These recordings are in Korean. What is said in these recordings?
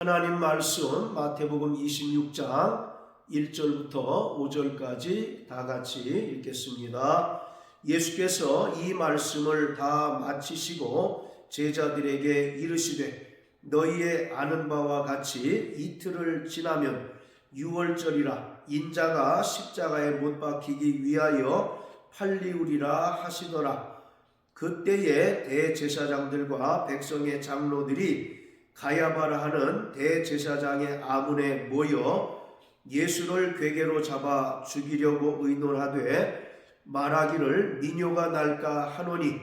하나님 말씀 마태복음 26장 1절부터 5절까지 다 같이 읽겠습니다. 예수께서 이 말씀을 다 마치시고 제자들에게 이르시되 너희의 아는 바와 같이 이틀을 지나면 유월절이라 인자가 십자가에 못 박히기 위하여 팔리우리라 하시더라. 그때에 대제사장들과 백성의 장로들이 가야바라 하는 대제사장의 아문에 모여 예수를 궤계로 잡아 죽이려고 의논하되 말하기를 민요가 날까 하노니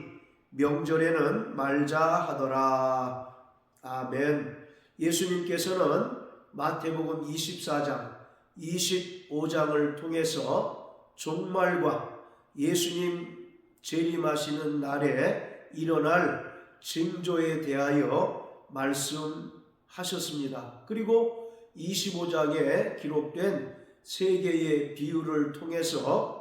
명절에는 말자 하더라. 아멘. 예수님께서는 마태복음 24장, 25장을 통해서 종말과 예수님 재림하시는 날에 일어날 징조에 대하여 말씀하셨습니다. 그리고 25장에 기록된 세 개의 비유를 통해서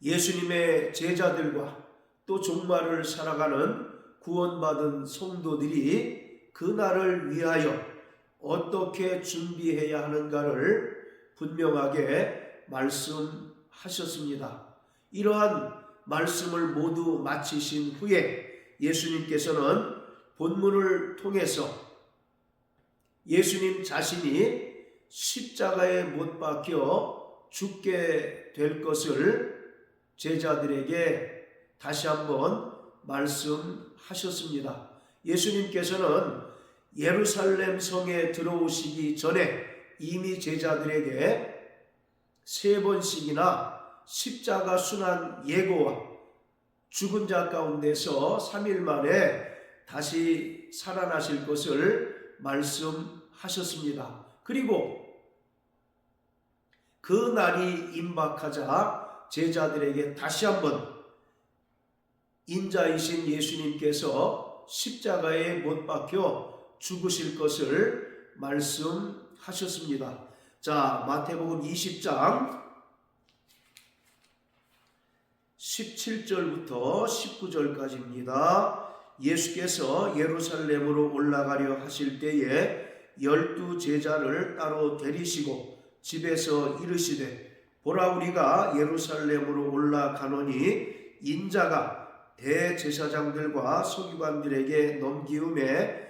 예수님의 제자들과 또 종말을 살아가는 구원받은 성도들이 그날을 위하여 어떻게 준비해야 하는가를 분명하게 말씀하셨습니다. 이러한 말씀을 모두 마치신 후에 예수님께서는 본문을 통해서 예수님 자신이 십자가에 못 박혀 죽게 될 것을 제자들에게 다시 한번 말씀하셨습니다. 예수님께서는 예루살렘 성에 들어오시기 전에 이미 제자들에게 3번씩이나 십자가 순환 예고와 죽은 자 가운데서 3일 만에 다시 살아나실 것을 말씀하셨습니다. 그리고 그 날이 임박하자 제자들에게 다시 한번 인자이신 예수님께서 십자가에 못 박혀 죽으실 것을 말씀하셨습니다. 자, 마태복음 20장 17절부터 19절까지입니다. 예수께서 예루살렘으로 올라가려 하실 때에 12 제자를 따로 데리시고 집에서 이르시되 보라 우리가 예루살렘으로 올라가노니 인자가 대제사장들과 서기관들에게 넘기움에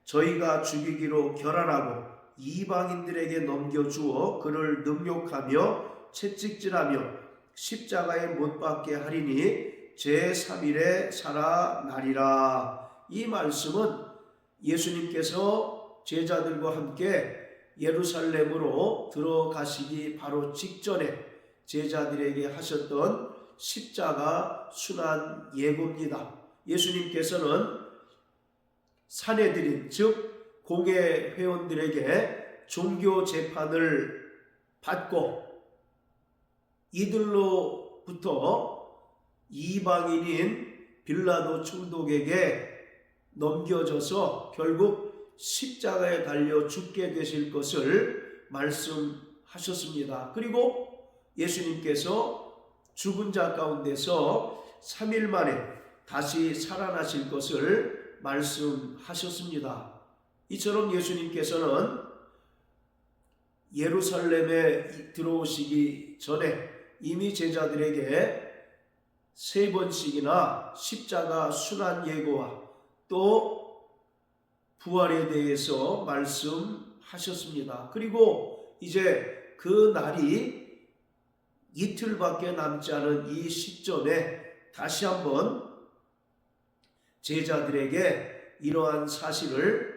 저희가 죽이기로 결단하고 이방인들에게 넘겨주어 그를 능욕하며 채찍질하며 십자가에 못 박게 하리니 제3일에 살아나리라. 이 말씀은 예수님께서 제자들과 함께 예루살렘으로 들어가시기 바로 직전에 제자들에게 하셨던 십자가 순환 예고입니다. 예수님께서는 사내들인 즉 공회 회원들에게 종교 재판을 받고 이들로부터 이방인인 빌라도 총독에게 넘겨져서 결국 십자가에 달려 죽게 되실 것을 말씀하셨습니다. 그리고 예수님께서 죽은 자 가운데서 3일 만에 다시 살아나실 것을 말씀하셨습니다. 이처럼 예수님께서는 예루살렘에 들어오시기 전에 이미 제자들에게 3번씩이나 십자가 순환 예고와 또 부활에 대해서 말씀하셨습니다. 그리고 이제 그 날이 이틀밖에 남지 않은 이 시점에 다시 한번 제자들에게 이러한 사실을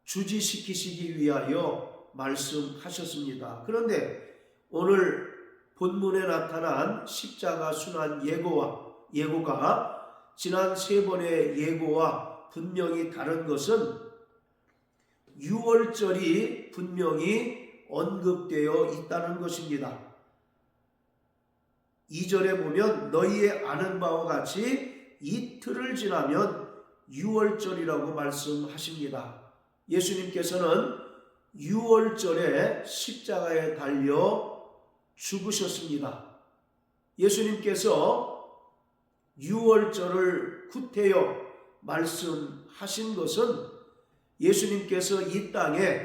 주지시키시기 위하여 말씀하셨습니다. 그런데 오늘 본문에 나타난 십자가 순환 예고가 지난 3번의 예고와 분명히 다른 것은 유월절이 분명히 언급되어 있다는 것입니다. 2절에 보면 너희의 아는 바와 같이 이틀을 지나면 유월절이라고 말씀하십니다. 예수님께서는 유월절에 십자가에 달려 죽으셨습니다. 예수님께서 유월절을 구태여 말씀하신 것은 예수님께서 이 땅에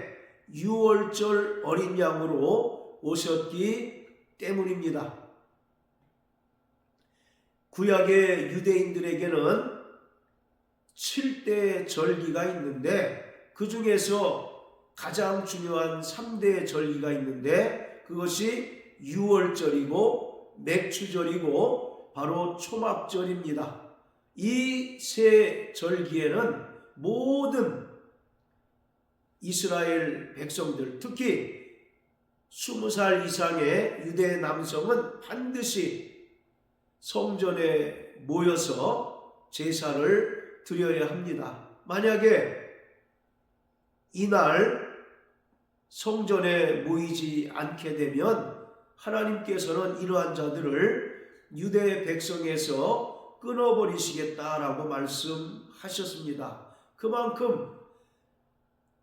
유월절 어린 양으로 오셨기 때문입니다. 구약의 유대인들에게는 7대 절기가 있는데 그 중에서 가장 중요한 3대 절기가 있는데 그것이 유월절이고 맥추절이고 바로 초막절입니다. 이 세 절기에는 모든 이스라엘 백성들, 특히 20살 이상의 유대 남성은 반드시 성전에 모여서 제사를 드려야 합니다. 만약에 이날 성전에 모이지 않게 되면 하나님께서는 이러한 자들을 유대 백성에서 끊어버리시겠다라고 말씀하셨습니다. 그만큼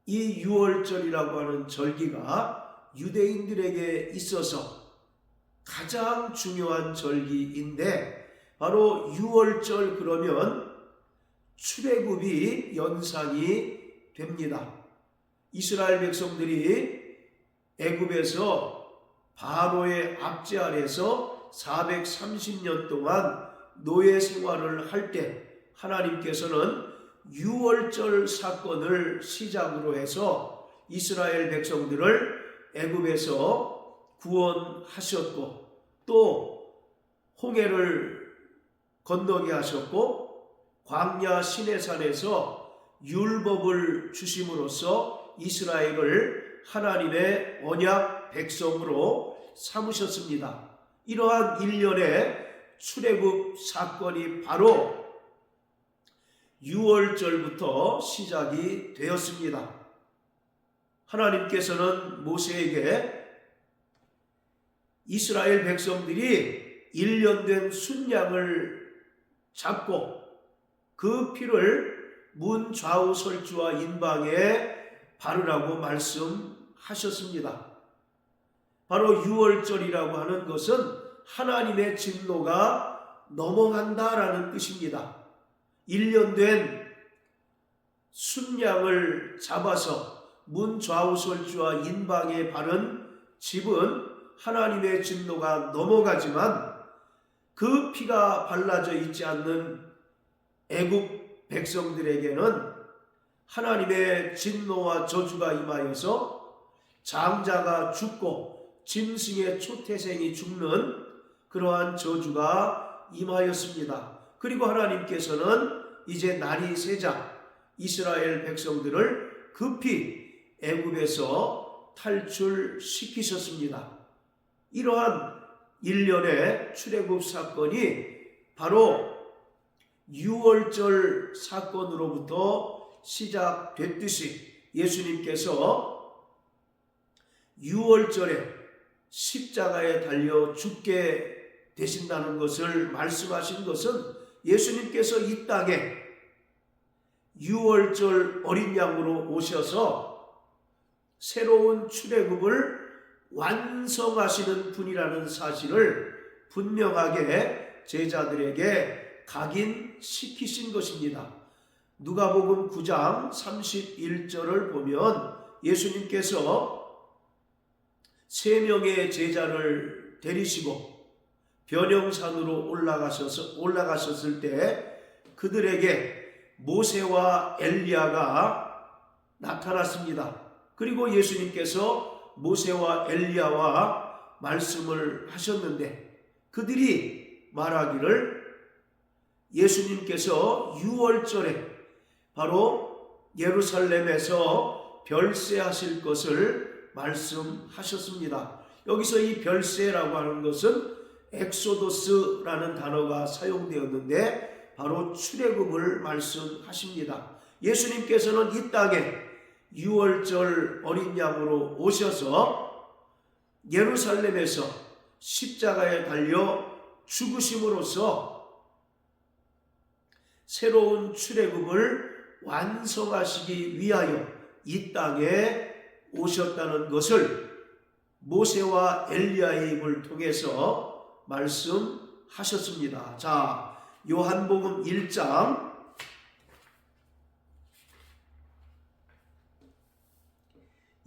이 유월절이라고 하는 절기가 유대인들에게 있어서 가장 중요한 절기인데 바로 유월절 그러면 출애굽이 연상이 됩니다. 이스라엘 백성들이 애굽에서 바로의 압제 아래서 430년 동안 노예 생활을 할 때 하나님께서는 유월절 사건을 시작으로 해서 이스라엘 백성들을 애굽에서 구원하셨고 또 홍해를 건너게 하셨고 광야 시내산에서 율법을 주심으로써 이스라엘을 하나님의 언약 백성으로 삼으셨습니다. 이러한 일련의 출애굽 사건이 바로 유월절부터 시작이 되었습니다. 하나님께서는 모세에게 이스라엘 백성들이 1년 된 순양을 잡고 그 피를 문 좌우 설주와 인방에 바르라고 말씀하셨습니다. 바로 유월절이라고 하는 것은 하나님의 진노가 넘어간다라는 뜻입니다. 1년 된 순양을 잡아서 문 좌우 설주와 인방에 바른 집은 하나님의 진노가 넘어가지만 그 피가 발라져 있지 않는 애굽 백성들에게는 하나님의 진노와 저주가 임하여서 장자가 죽고 짐승의 초태생이 죽는 그러한 저주가 임하였습니다. 그리고 하나님께서는 이제 날이 새자 이스라엘 백성들을 급히 애굽에서 탈출시키셨습니다. 이러한 일련의 출애굽 사건이 바로 유월절 사건으로부터 시작됐듯이 예수님께서 유월절에 십자가에 달려 죽게 되신다는 것을 말씀하신 것은 예수님께서 이 땅에 유월절 어린 양으로 오셔서 새로운 출애굽을 완성하시는 분이라는 사실을 분명하게 제자들에게 각인시키신 것입니다. 누가복음 9장 31절을 보면 예수님께서 3명의 제자를 데리시고 변영산으로 올라가셨을 때 그들에게 모세와 엘리야가 나타났습니다. 그리고 예수님께서 모세와 엘리야와 말씀을 하셨는데 그들이 말하기를 예수님께서 유월절에 바로 예루살렘에서 별세하실 것을 말씀하셨습니다. 여기서 이 별세라고 하는 것은 엑소도스라는 단어가 사용되었는데 바로 출애굽을 말씀하십니다. 예수님께서는 이 땅에 유월절 어린 양으로 오셔서 예루살렘에서 십자가에 달려 죽으심으로써 새로운 출애굽을 완성하시기 위하여 이 땅에 오셨다는 것을 모세와 엘리야의 입을 통해서 말씀하셨습니다. 자, 요한복음 1장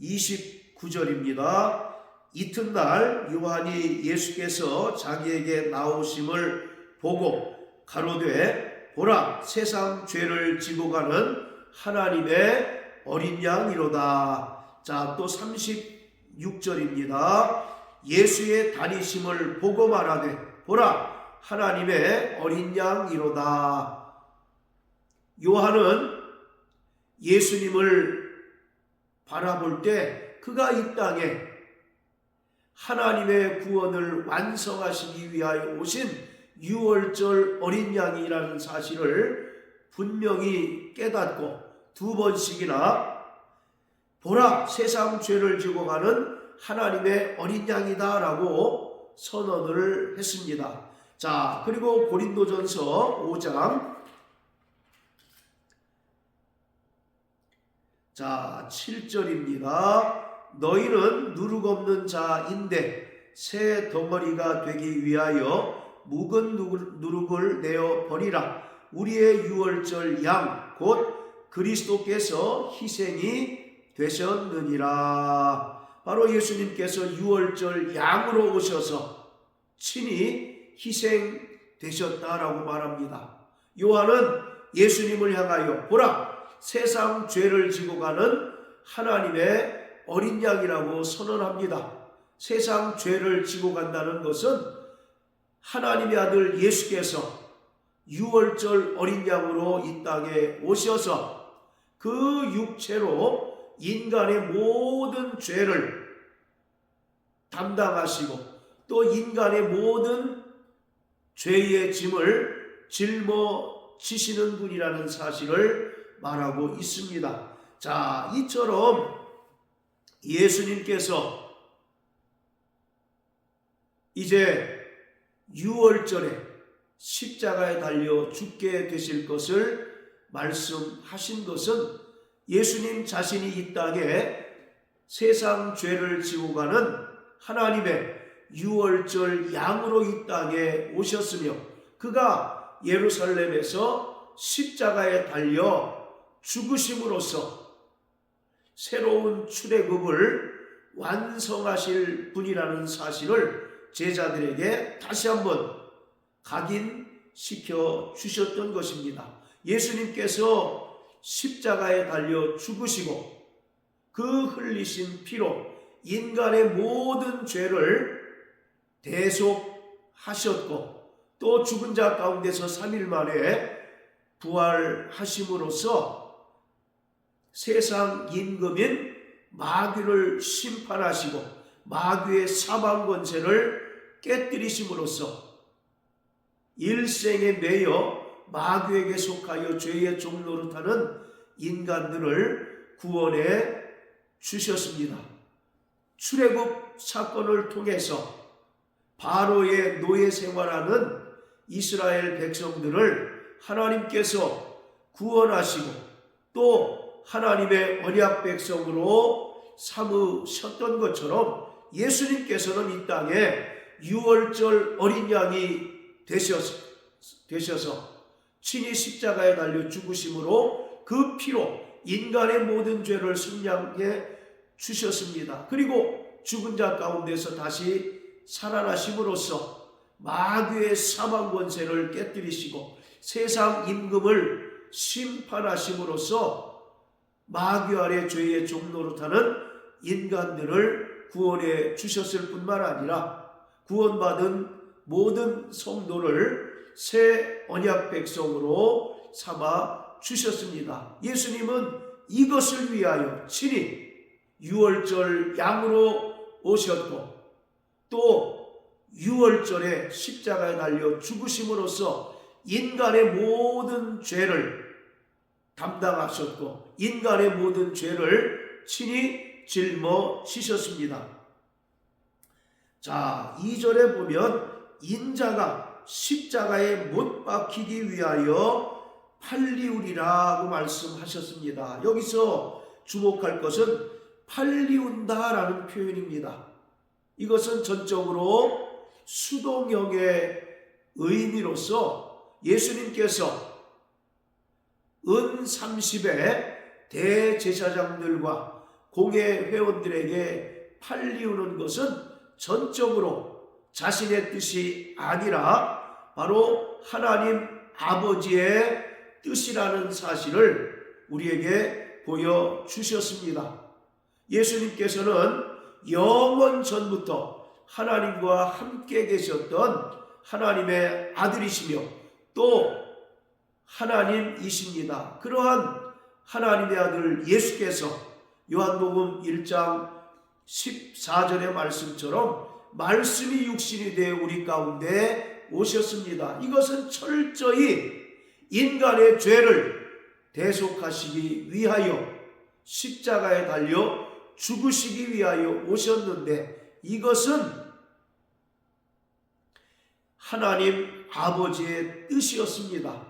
29절입니다. 이튿날 요한이 예수께서 자기에게 나오심을 보고 가로되 보라 세상 죄를 지고 가는 하나님의 어린 양이로다. 자, 또 36절입니다. 예수의 다니심을 보고 말하되 보라 하나님의 어린 양이로다. 요한은 예수님을 바라볼 때 그가 이 땅에 하나님의 구원을 완성하시기 위하여 오신 유월절 어린 양이라는 사실을 분명히 깨닫고 두 번씩이나 보라 세상 죄를 지고 가는 하나님의 어린 양이다 라고 선언을 했습니다. 자, 그리고 고린도전서 5장 7절입니다. 너희는 누룩 없는 자인데 새 덩어리가 되기 위하여 묵은 누룩을 내어 버리라. 우리의 유월절 양 곧 그리스도께서 희생이 되셨느니라. 바로 예수님께서 유월절 양으로 오셔서 친히 희생되셨다라고 말합니다. 요한은 예수님을 향하여 보라 세상 죄를 지고 가는 하나님의 어린 양이라고 선언합니다. 세상 죄를 지고 간다는 것은 하나님의 아들 예수께서 유월절 어린 양으로 이 땅에 오셔서 그 육체로 인간의 모든 죄를 담당하시고 또 인간의 모든 죄의 짐을 짊어지시는 분이라는 사실을 말하고 있습니다. 자, 이처럼 예수님께서 이제 유월절에 십자가에 달려 죽게 되실 것을 말씀하신 것은 예수님 자신이 이 땅에 세상 죄를 지고 가는 하나님의 유월절 양으로 이 땅에 오셨으며 그가 예루살렘에서 십자가에 달려 죽으심으로써 새로운 출애굽을 완성하실 분이라는 사실을 제자들에게 다시 한번 각인시켜 주셨던 것입니다. 예수님께서 십자가에 달려 죽으시고 그 흘리신 피로 인간의 모든 죄를 대속하셨고 또 죽은 자 가운데서 3일 만에 부활하심으로써 세상 임금인 마귀를 심판하시고 마귀의 사망 권세를 깨뜨리심으로써 일생에 매여 마귀에게 속하여 죄의 종 노릇하는 인간들을 구원해 주셨습니다. 출애굽 사건을 통해서 바로의 노예 생활하는 이스라엘 백성들을 하나님께서 구원하시고 또 하나님의 언약 백성으로 삼으셨던 것처럼 예수님께서는 이 땅에 유월절 어린 양이 되셔서 친히 십자가에 달려 죽으심으로 그 피로 인간의 모든 죄를 승량해 주셨습니다. 그리고 죽은 자 가운데서 다시 살아나심으로써 마귀의 사망 권세를 깨뜨리시고 세상 임금을 심판하심으로써 마귀 아래 죄의 종 노릇하는 인간들을 구원해 주셨을 뿐만 아니라 구원받은 모든 성도를 새 언약 백성으로 삼아 주셨습니다. 예수님은 이것을 위하여 친히 유월절 양으로 오셨고 또 유월절에 십자가에 달려 죽으심으로써 인간의 모든 죄를 담당하셨고 인간의 모든 죄를 친히 짊어지셨습니다. 자, 2절에 보면 인자가 십자가에 못 박히기 위하여 팔리우리라고 말씀하셨습니다. 여기서 주목할 것은 팔리운다라는 표현입니다. 이것은 전적으로 수동형의 의미로서 예수님께서 은 30의 대제사장들과 공회 회원들에게 팔리우는 것은 전적으로 자신의 뜻이 아니라 바로 하나님 아버지의 뜻이라는 사실을 우리에게 보여주셨습니다. 예수님께서는 영원 전부터 하나님과 함께 계셨던 하나님의 아들이시며 또 하나님이십니다. 그러한 하나님의 아들 예수께서 요한복음 1장 14절의 말씀처럼 말씀이 육신이 되어 우리 가운데 오셨습니다. 이것은 철저히 인간의 죄를 대속하시기 위하여 십자가에 달려 죽으시기 위하여 오셨는데 이것은 하나님 아버지의 뜻이었습니다.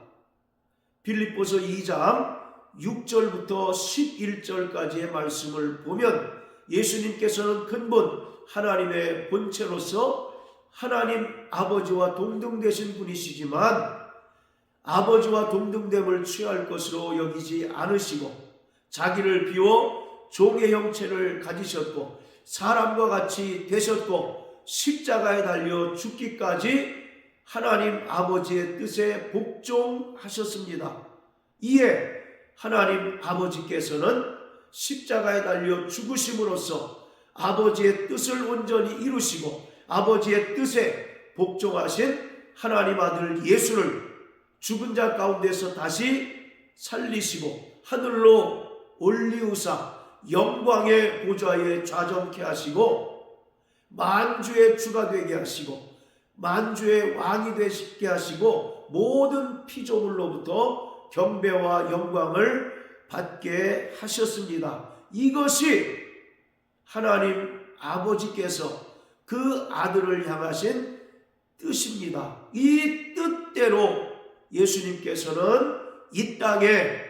빌립보서 2장 6절부터 11절까지의 말씀을 보면 예수님께서는 근본 하나님의 본체로서 하나님 아버지와 동등되신 분이시지만 아버지와 동등됨을 취할 것으로 여기지 않으시고 자기를 비워 종의 형체를 가지셨고 사람과 같이 되셨고 십자가에 달려 죽기까지 하나님 아버지의 뜻에 복종하셨습니다. 이에 하나님 아버지께서는 십자가에 달려 죽으심으로써 아버지의 뜻을 온전히 이루시고 아버지의 뜻에 복종하신 하나님 아들 예수를 죽은 자 가운데서 다시 살리시고 하늘로 올리우사 영광의 보좌에 좌정케 하시고 만주의 주가 되게 하시고 만주의 왕이 되시게 하시고 모든 피조물로부터 경배와 영광을 받게 하셨습니다. 이것이 하나님 아버지께서 그 아들을 향하신 뜻입니다. 이 뜻대로 예수님께서는 이 땅에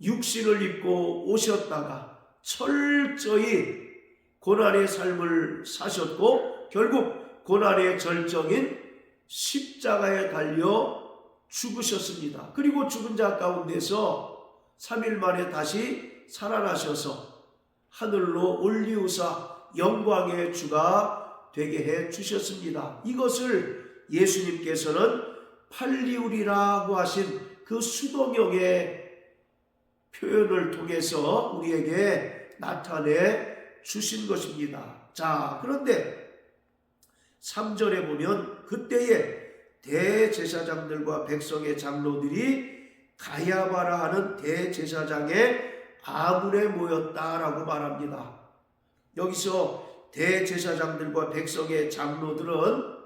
육신을 입고 오셨다가 철저히 고난의 삶을 사셨고 결국 고난의 절정인 십자가에 달려 죽으셨습니다. 그리고 죽은 자 가운데서 3일 만에 다시 살아나셔서 하늘로 올리우사 영광의 주가 되게 해 주셨습니다. 이것을 예수님께서는 팔리우리라고 하신 그 수동형의 표현을 통해서 우리에게 나타내 주신 것입니다. 자, 그런데 3절에 보면 그때에 대제사장들과 백성의 장로들이 가야바라 하는 대제사장의 아문에 모였다라고 말합니다. 여기서 대제사장들과 백성의 장로들은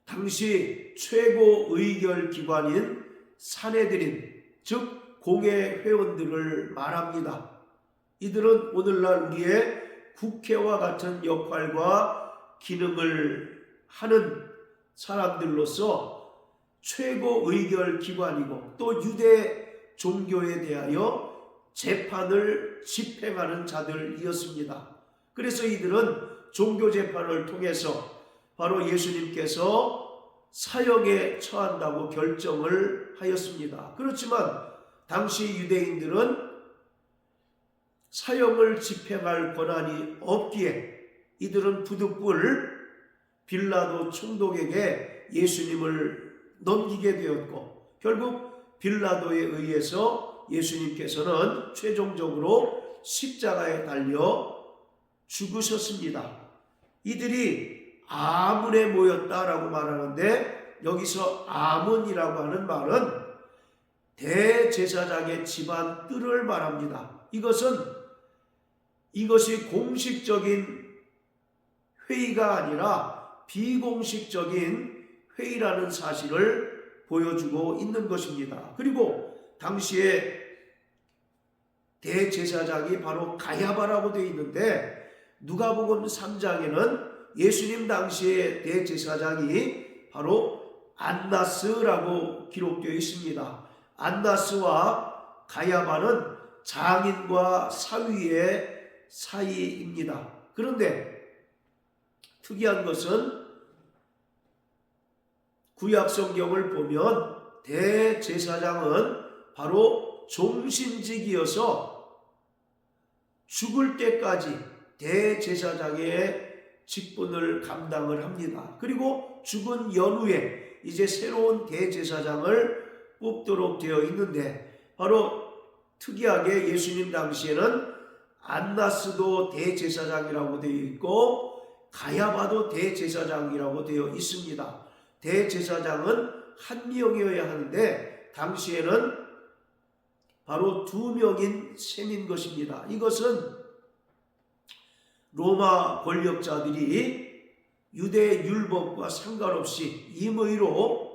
당시 최고 의결 기관인 산헤드린, 즉 공회 회원들을 말합니다. 이들은 오늘날 우리의 국회와 같은 역할과 기능을 하는 사람들로서 최고 의결 기관이고 또 유대 종교에 대하여 재판을 집행하는 자들이었습니다. 그래서 이들은 종교 재판을 통해서 바로 예수님께서 사형에 처한다고 결정을 하였습니다. 그렇지만 당시 유대인들은 사형을 집행할 권한이 없기에 이들은 부득불 빌라도 총독에게 예수님을 넘기게 되었고 결국 빌라도에 의해서 예수님께서는 최종적으로 십자가에 달려 죽으셨습니다. 이들이 아문에 모였다라고 말하는데 여기서 아문이라고 하는 말은 대제사장의 집안 뜰을 말합니다. 이것이 공식적인 회의가 아니라 비공식적인 회의라는 사실을 보여주고 있는 것입니다. 그리고 당시에 대제사장이 바로 가야바라고 되어 있는데 누가복음 3장에는 예수님 당시의 대제사장이 바로 안나스라고 기록되어 있습니다. 안나스와 가야바는 장인과 사위의 사이입니다. 그런데 특이한 것은 구약 성경을 보면 대제사장은 바로 종신직이어서 죽을 때까지 대제사장의 직분을 감당을 합니다. 그리고 죽은 연후에 이제 새로운 대제사장을 뽑도록 되어 있는데, 바로 특이하게 예수님 당시에는 안나스도 대제사장이라고 되어 있고 가야바도 대제사장이라고 되어 있습니다. 대제사장은 한 명이어야 하는데 당시에는 바로 2명인 셈인 것입니다. 이것은 로마 권력자들이 유대 율법과 상관없이 임의로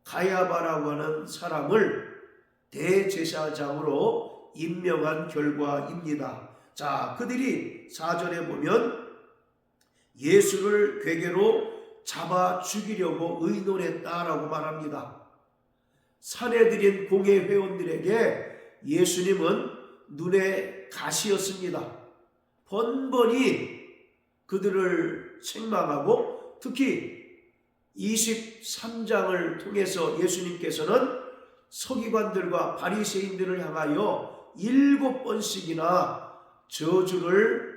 가야바라고 하는 사람을 대제사장으로 임명한 결과입니다. 자, 그들이 4절에 보면 예수를 괴계로 잡아 죽이려고 의논했다라고 말합니다. 사내들인 공회 회원들에게 예수님은 눈의 가시였습니다. 번번이 그들을 책망하고 특히 23장을 통해서 예수님께서는 서기관들과 바리새인들을 향하여 7번씩이나 저주를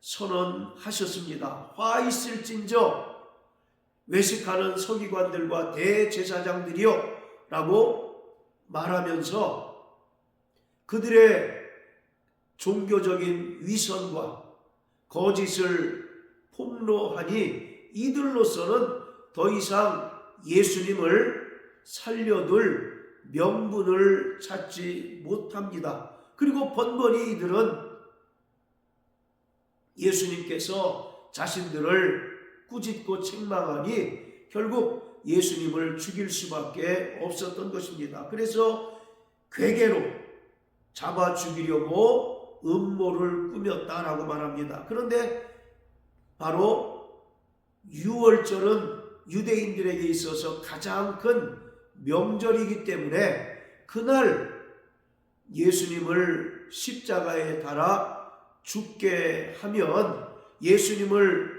선언하셨습니다. 화 있을진저 외식하는 서기관들과 대제사장들이여 라고 말하면서 그들의 종교적인 위선과 거짓을 폭로하니 이들로서는 더 이상 예수님을 살려둘 명분을 찾지 못합니다. 그리고 번번이 이들은 예수님께서 자신들을 꾸짖고 책망하니 결국 예수님을 죽일 수밖에 없었던 것입니다. 그래서 괴계로 잡아 죽이려고 음모를 꾸몄다라고 말합니다. 그런데 바로 유월절은 유대인들에게 있어서 가장 큰 명절이기 때문에 그날 예수님을 십자가에 달아 죽게 하면 예수님을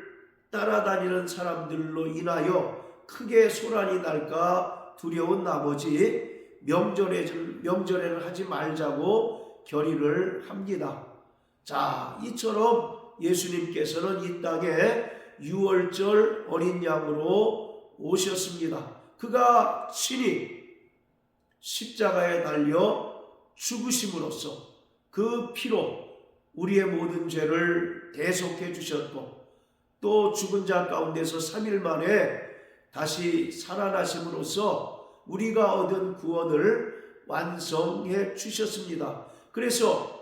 따라다니는 사람들로 인하여 크게 소란이 날까 두려운 나머지 명절에는 하지 말자고 결의를 합니다. 자, 이처럼 예수님께서는 이 땅에 유월절 어린 양으로 오셨습니다. 그가 친히 십자가에 달려 죽으심으로써 그 피로 우리의 모든 죄를 대속해 주셨고 또 죽은 자 가운데서 3일 만에 다시 살아나심으로써 우리가 얻은 구원을 완성해 주셨습니다. 그래서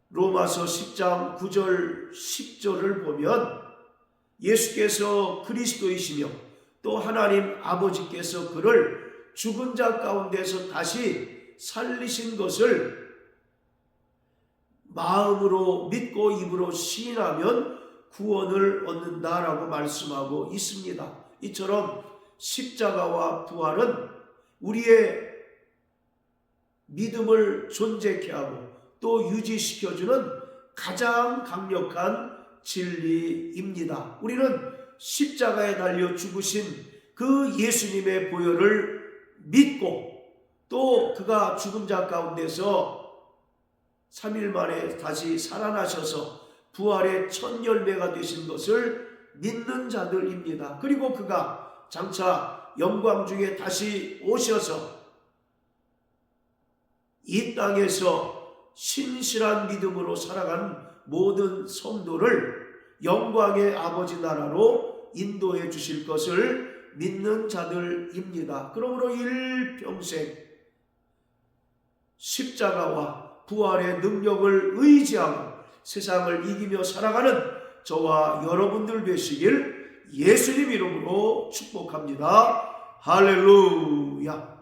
로마서 10장 9절 10절을 보면 예수께서 그리스도이시며 또 하나님 아버지께서 그를 죽은 자 가운데서 다시 살리신 것을 마음으로 믿고 입으로 시인하면 구원을 얻는다라고 말씀하고 있습니다. 이처럼 십자가와 부활은 우리의 믿음을 존재케 하고 또 유지시켜주는 가장 강력한 진리입니다. 우리는 십자가에 달려 죽으신 그 예수님의 보혈을 믿고 또 그가 죽은 자 가운데서 3일 만에 다시 살아나셔서 부활의 첫 열매가 되신 것을 믿는 자들입니다. 그리고 그가 장차 영광 중에 다시 오셔서 이 땅에서 신실한 믿음으로 살아간 모든 성도를 영광의 아버지 나라로 인도해 주실 것을 믿는 자들입니다. 그러므로 일평생 십자가와 부활의 능력을 의지하고 세상을 이기며 살아가는 저와 여러분들 되시길 예수님 이름으로 축복합니다. 할렐루야.